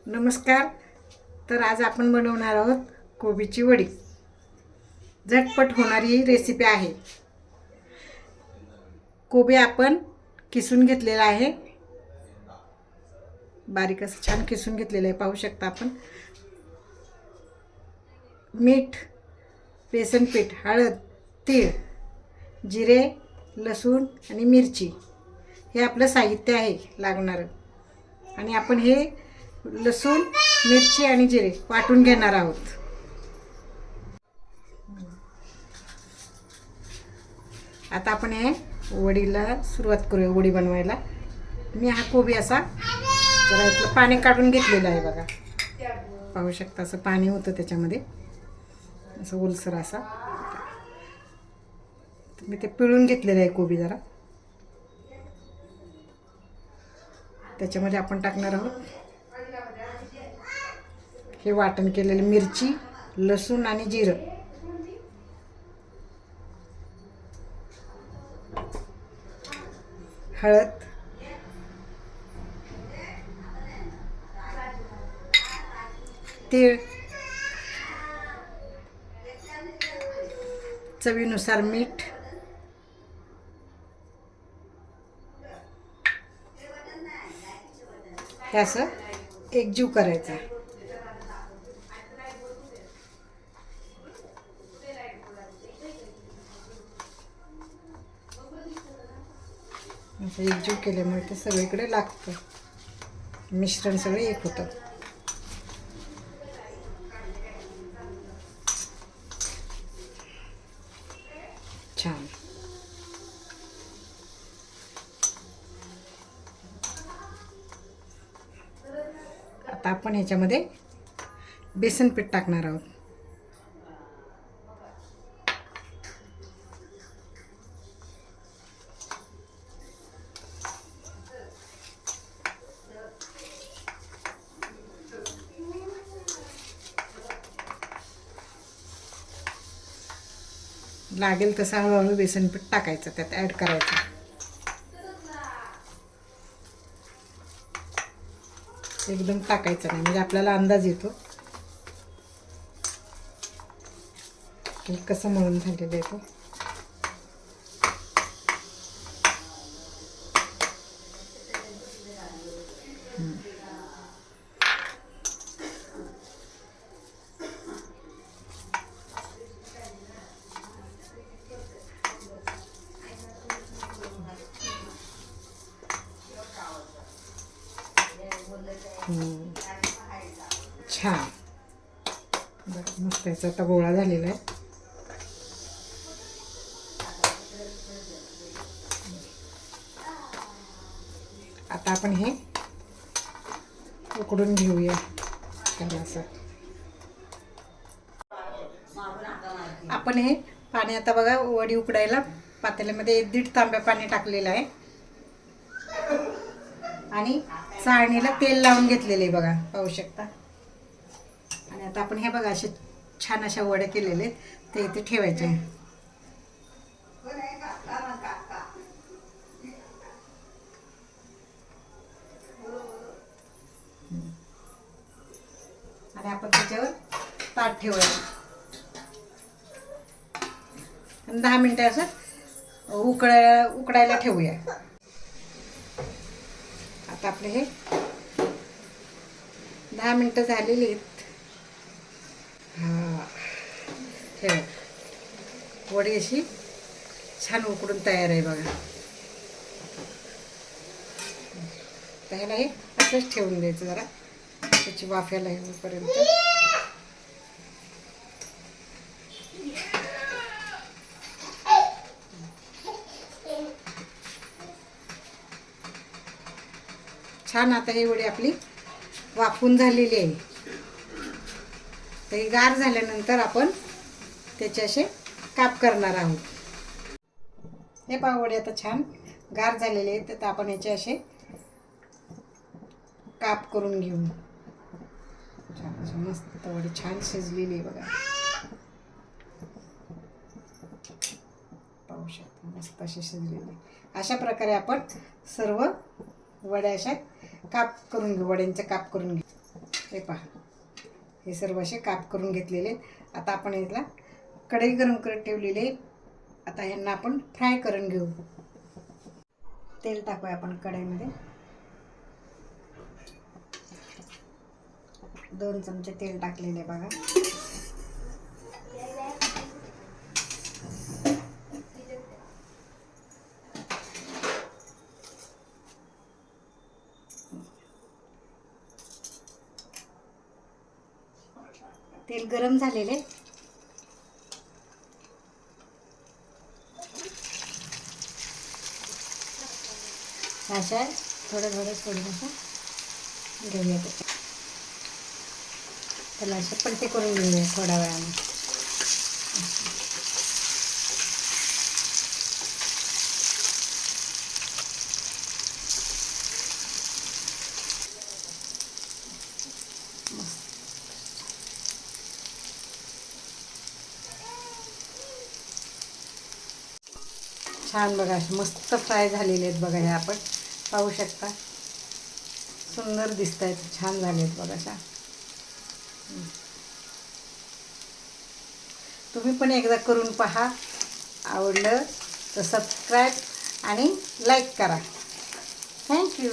नमस्कार. तर आज आपण बनवणार आहोत कोबीची वडी. झटपट होणारी रेसिपी आहे. कोबी आपण किसून घेतलेला आहे, बारीक असं छान किसून घेतलेलं आहे. पाहू शकता आपण. मीठ, बेसन पीठ, हळद, तीळ, जिरे, लसूण आणि मिरची हे आपलं साहित्य आहे लागणारं. आणि आपण हे लसूण, मिरची आणि जिरे वाटून घेणार आहोत. आता आपण हे वडीला सुरुवात करूया. वडी बनवायला मी हा कोबी असा जरा इथलं पाणी काढून घेतलेलं आहे बघा. पाहू शकता असं पाणी होतं त्याच्यामध्ये, असं ओलसर असा. मी ते पिळून घेतलेलं आहे कोबी. जरा त्याच्यामध्ये आपण टाकणार आहोत हे वाटण केलेलं मिरची, लसूण आणि जिरं. हळद, तीळ, चवीनुसार मीठ, हे असं एकजीव करायचं. असं एकजीव केल्यामुळे ते सगळीकडे लागतं, मिश्रण सगळं एक होतं. छान. आता आपण ह्याच्यामध्ये बेसन पीठ टाकणार आहोत. लागेल तसं हळूहळू बेसन पीठ टाकायचं, त्यात ॲड करायचं. एकदम टाकायचं नाही, म्हणजे आपल्याला अंदाज येतो की कसं मळून झालेलं आहे तो. छान. बरं, मस्त याचा आता गोळा झालेला आहे. आता आपण हे उकडून घेऊया. असं आपण हे पाणी आता बघा वडी उकडायला पातेल्यामध्ये 1-1.5 तांब्या पाणी टाकलेलं आहे आणि चाळणीला तेल लावून घेतलेले बघा, पाहू शकता. आणि आता आपण हे बघा असे छान अशा वड्या केलेले ते इथे ठेवायचे. आणि आपण त्याच्यावर ताट ठेवायचं आणि 10 मिनिटं असं उकडायला ठेवूया. आता आपले हे 10 मिनिटं झालेली आहेत. हे वडी अशी छान उकडून तयार आहे बघा. त्याला हे असंच ठेवून द्यायचं, जरा त्याची वाफायला येईपर्यंत. छान. आता ही वडी आपली वाफून झालेली आहे. तर ही गार झाल्यानंतर आपण त्याचे असे काप करणार आहोत. हे पहा वडी आता छान गार झालेले आहेत. तर आपण याचे असे काप करून घेऊ. छान मस्त वडी छान शिजलेली आहे बघा. पाहू शकता मस्त अशी शिजलेली. अशा प्रकारे आपण सर्व वड्या अशा काप करून घेऊ. वड्यांचे काप करून घेऊ. हे पहा, हे सर्व असे काप करून घेतलेले आहेत. आता आपण याला कढई गरम करत ठेवलेली आहे. आता ह्यांना आपण फ्राय करून घेऊ. तेल टाकूया आपण कढईमध्ये. 2 चमचे तेल टाकलेले बघा. तेल गरम झालेले. अशा थोडं असं घेऊया. त्याला असे पलटी करून घेऊया थोड्या वेळाने. छान बघा, मस्त फ्राय झालेले आहेत बघा. हे आपण पाहू शकता, सुंदर दिसत आहेत, छान झाले आहेत बघा. अशा तुम्ही पण एकदा करून पहा. आवडलं तर सबस्क्राईब आणि लाईक करा. थँक्यू.